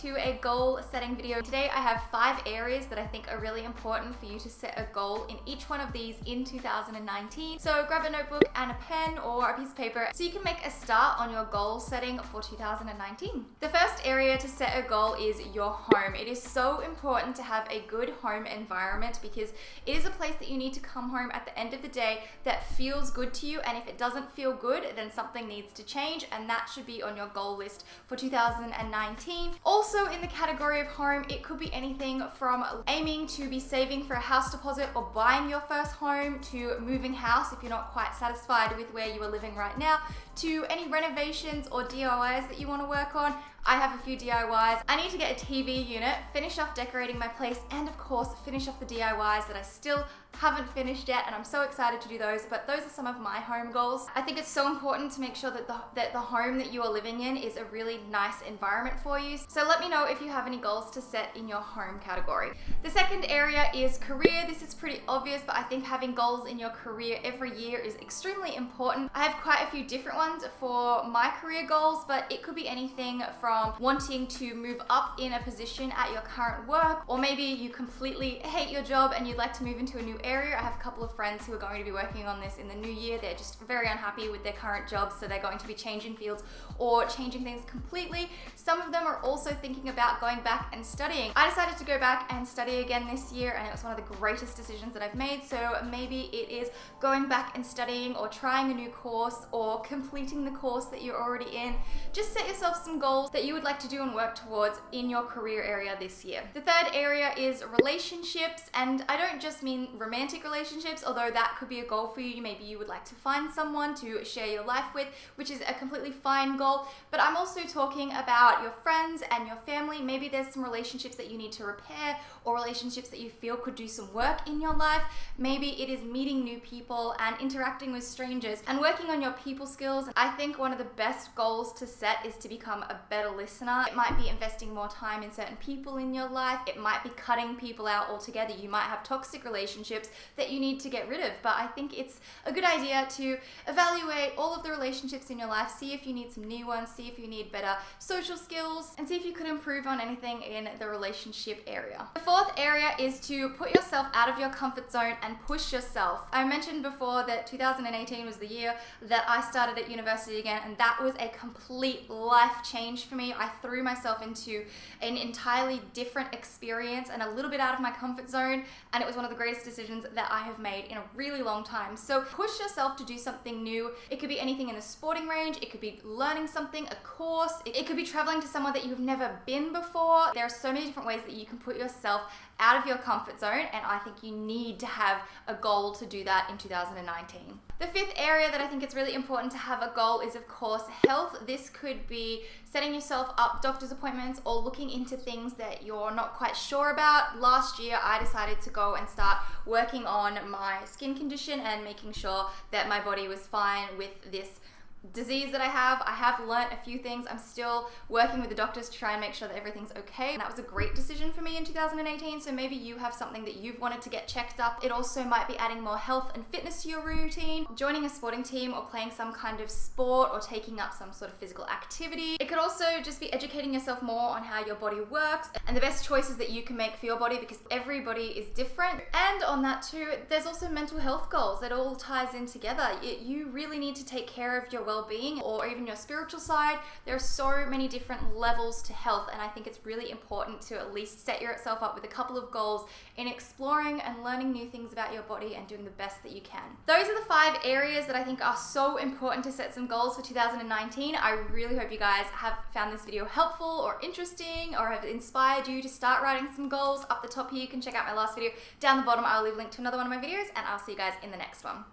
to a goal setting video. Today I have 5 areas that I think are really important for you to set a goal in each one of these in 2019. So grab a notebook and a pen or a piece of paper so you can make a start on your goal setting for 2019. The first area to set a goal is your home. It is so important to have a good home environment because it is a place that you need to come home at the end of the day that feels good to you, and if it doesn't feel good, then something needs to change, and that should be on your goal list for 2019. Also in the category of home, it could be anything from aiming to be saving for a house deposit or buying your first home, to moving house if you're not quite satisfied with where you are living right now, to any renovations or DIYs that you want to work on. I have a few DIYs. I need to get a TV unit, finish off decorating my place, and of course finish off the DIYs that I still haven't finished yet, and I'm so excited to do those, but those are some of my home goals. I think it's so important to make sure that the home that you are living in is a really nice environment for you. So let me know if you have any goals to set in your home category. The second area is career. This is pretty obvious, but I think having goals in your career every year is extremely important. I have quite a few different ones for my career goals, but it could be anything from wanting to move up in a position at your current work, or maybe you completely hate your job and you'd like to move into a new area. I have a couple of friends who are going to be working on this in the new year. They're just very unhappy with their current jobs, so they're going to be changing fields or changing things completely. Some of them are also thinking about going back and studying. I decided to go back and study again this year, and it was one of the greatest decisions that I've made. So maybe it is going back and studying, or trying a new course, or completing the course that you're already in. Just set yourself some goals that you would like to do and work towards in your career area this year. The third area is relationships, and I don't just mean romantic relationships, although that could be a goal for you. Maybe you would like to find someone to share your life with, which is a completely fine goal, but I'm also talking about your friends and your family. Maybe there's some relationships that you need to repair, or relationships that you feel could do some work in your life. Maybe it is meeting new people and interacting with strangers and working on your people skills. I think one of the best goals to set is to become a better listener. It might be investing more time in certain people in your life. It might be cutting people out altogether. You might have toxic relationships that you need to get rid of, but I think it's a good idea to evaluate all of the relationships in your life, see if you need some new ones, see if you need better social skills, and see if you could improve on anything in the relationship area. The fourth area is to put yourself out of your comfort zone and push yourself. I mentioned before that 2018 was the year that I started at university again, and that was a complete life change for me. I threw myself into an entirely different experience and a little bit out of my comfort zone, and it was one of the greatest decisions that I have made in a really long time. So push yourself to do something new. It could be anything in the sporting range, it could be learning something, a course, it could be traveling to somewhere that you've never been before. There are so many different ways that you can put yourself out of your comfort zone, and I think you need to have a goal to do that in 2019. The fifth area that I think it's really important to have a goal is, of course, health. This could be setting yourself up doctor's appointments or looking into things that you're not quite sure about. Last year, I decided to go and start working on my skin condition and making sure that my body was fine with this disease that I have. I have learnt a few things. I'm still working with the doctors to try and make sure that everything's okay. And that was a great decision for me in 2018. So maybe you have something that you've wanted to get checked up. It also might be adding more health and fitness to your routine, joining a sporting team, or playing some kind of sport, or taking up some sort of physical activity. It could also just be educating yourself more on how your body works and the best choices that you can make for your body, because everybody is different. And on that too, there's also mental health goals that all ties in together. You really need to take care of your well-being, or even your spiritual side. There are so many different levels to health, and I think it's really important to at least set yourself up with a couple of goals in exploring and learning new things about your body and doing the best that you can. Those are the 5 areas that I think are so important to set some goals for 2019. I really hope you guys have found this video helpful or interesting, or have inspired you to start writing some goals. Up the top here, you can check out my last video. Down the bottom, I'll leave a link to another one of my videos, and I'll see you guys in the next one.